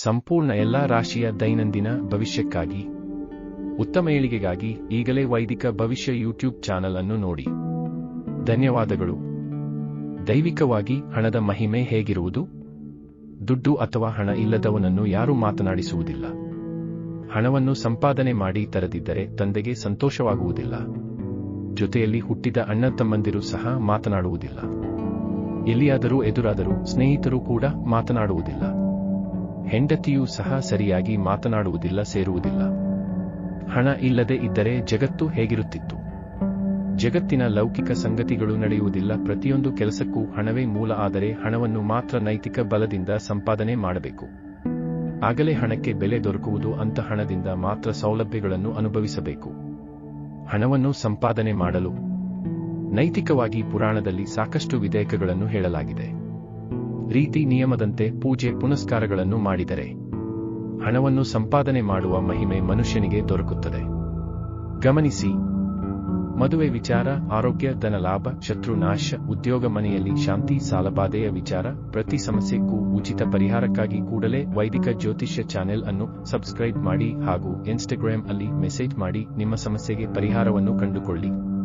ಸಂಪೂರ್ಣ ಎಲ್ಲಾ ರಾಶಿಯ ದೈನಂದಿನ ಭವಿಷ್ಯಕ್ಕಾಗಿ ಉತ್ತಮ ಏಳಿಗೆಗಾಗಿ ಈಗಲೇ ವೈದಿಕ ಭವಿಷ್ಯ ಯೂಟ್ಯೂಬ್ ಚಾನಲ್ ಅನ್ನು ನೋಡಿ. ಧನ್ಯವಾದಗಳು. ದೈವಿಕವಾಗಿ ಹಣದ ಮಹಿಮೆ ಹೇಗಿರುವುದು? ದುಡ್ಡು ಅಥವಾ ಹಣ ಇಲ್ಲದವನನ್ನು ಯಾರೂ ಮಾತನಾಡಿಸುವುದಿಲ್ಲ. ಹಣವನ್ನು ಸಂಪಾದನೆ ಮಾಡಿ ತರದಿದ್ದರೆ ತಂದೆಗೆ ಸಂತೋಷವಾಗುವುದಿಲ್ಲ. ಜೊತೆಯಲ್ಲಿ ಹುಟ್ಟಿದ ಅಣ್ಣ ತಮ್ಮಂದಿರು ಸಹ ಮಾತನಾಡುವುದಿಲ್ಲ. ಎಲ್ಲಿಯಾದರೂ ಎದುರಾದರೂ ಸ್ನೇಹಿತರು ಕೂಡ ಮಾತನಾಡುವುದಿಲ್ಲ. ಹೆಂಡತಿಯೂ ಸಹ ಸರಿಯಾಗಿ ಮಾತನಾಡುವುದಿಲ್ಲ, ಸೇರುವುದಿಲ್ಲ. ಹಣ ಇಲ್ಲದೆ ಇದ್ದರೆ ಜಗತ್ತು ಹೇಗಿರುತ್ತಿತ್ತು? ಜಗತ್ತಿನ ಲೌಕಿಕ ಸಂಗತಿಗಳು ನಡೆಯುವುದಿಲ್ಲ. ಪ್ರತಿಯೊಂದು ಕೆಲಸಕ್ಕೂ ಹಣವೇ ಮೂಲ. ಆದರೆ ಹಣವನ್ನು ಮಾತ್ರ ನೈತಿಕ ಬಲದಿಂದ ಸಂಪಾದನೆ ಮಾಡಬೇಕು. ಆಗಲೇ ಹಣಕ್ಕೆ ಬೆಲೆ ದೊರಕುವುದು. ಅಂತ ಹಣದಿಂದ ಮಾತ್ರ ಸೌಲಭ್ಯಗಳನ್ನು ಅನುಭವಿಸಬೇಕು. ಹಣವನ್ನು ಸಂಪಾದನೆ ಮಾಡಲು ನೈತಿಕವಾಗಿ ಪುರಾಣದಲ್ಲಿ ಸಾಕಷ್ಟು ವಿಧೇಯಕಗಳನ್ನು ಹೇಳಲಾಗಿದೆ. ರೀತಿ ನಿಯಮದಂತೆ ಪೂಜೆ ಪುನಸ್ಕಾರಗಳನ್ನು ಮಾಡಿದರೆ ಹಣವನ್ನು ಸಂಪಾದನೆ ಮಾಡುವ ಮಹಿಮೆ ಮನುಷ್ಯನಿಗೆ ದೊರಕುತ್ತದೆ. ಗಮನಿಸಿ. ಮದುವೆ ವಿಚಾರ, ಆರೋಗ್ಯ, ಧನ ಲಾಭ, ಶತ್ರು ನಾಶ, ಉದ್ಯೋಗ, ಮನೆಯಲ್ಲಿ ಶಾಂತಿ, ಸಾಲಬಾಧೆಯ ವಿಚಾರ, ಪ್ರತಿ ಸಮಸ್ಯೆಗೂ ಉಚಿತ ಪರಿಹಾರಕ್ಕಾಗಿ ಕೂಡಲೇ ವೈದಿಕ ಜ್ಯೋತಿಷ್ಯ ಚಾನೆಲ್ ಅನ್ನು ಸಬ್ಸ್ಕ್ರೈಬ್ ಮಾಡಿ ಹಾಗೂ ಇನ್ಸ್ಟಾಗ್ರಾಮ್ ಅಲ್ಲಿ ಮೆಸೇಜ್ ಮಾಡಿ ನಿಮ್ಮ ಸಮಸ್ಯೆಗೆ ಪರಿಹಾರವನ್ನು ಕಂಡುಕೊಳ್ಳಿ.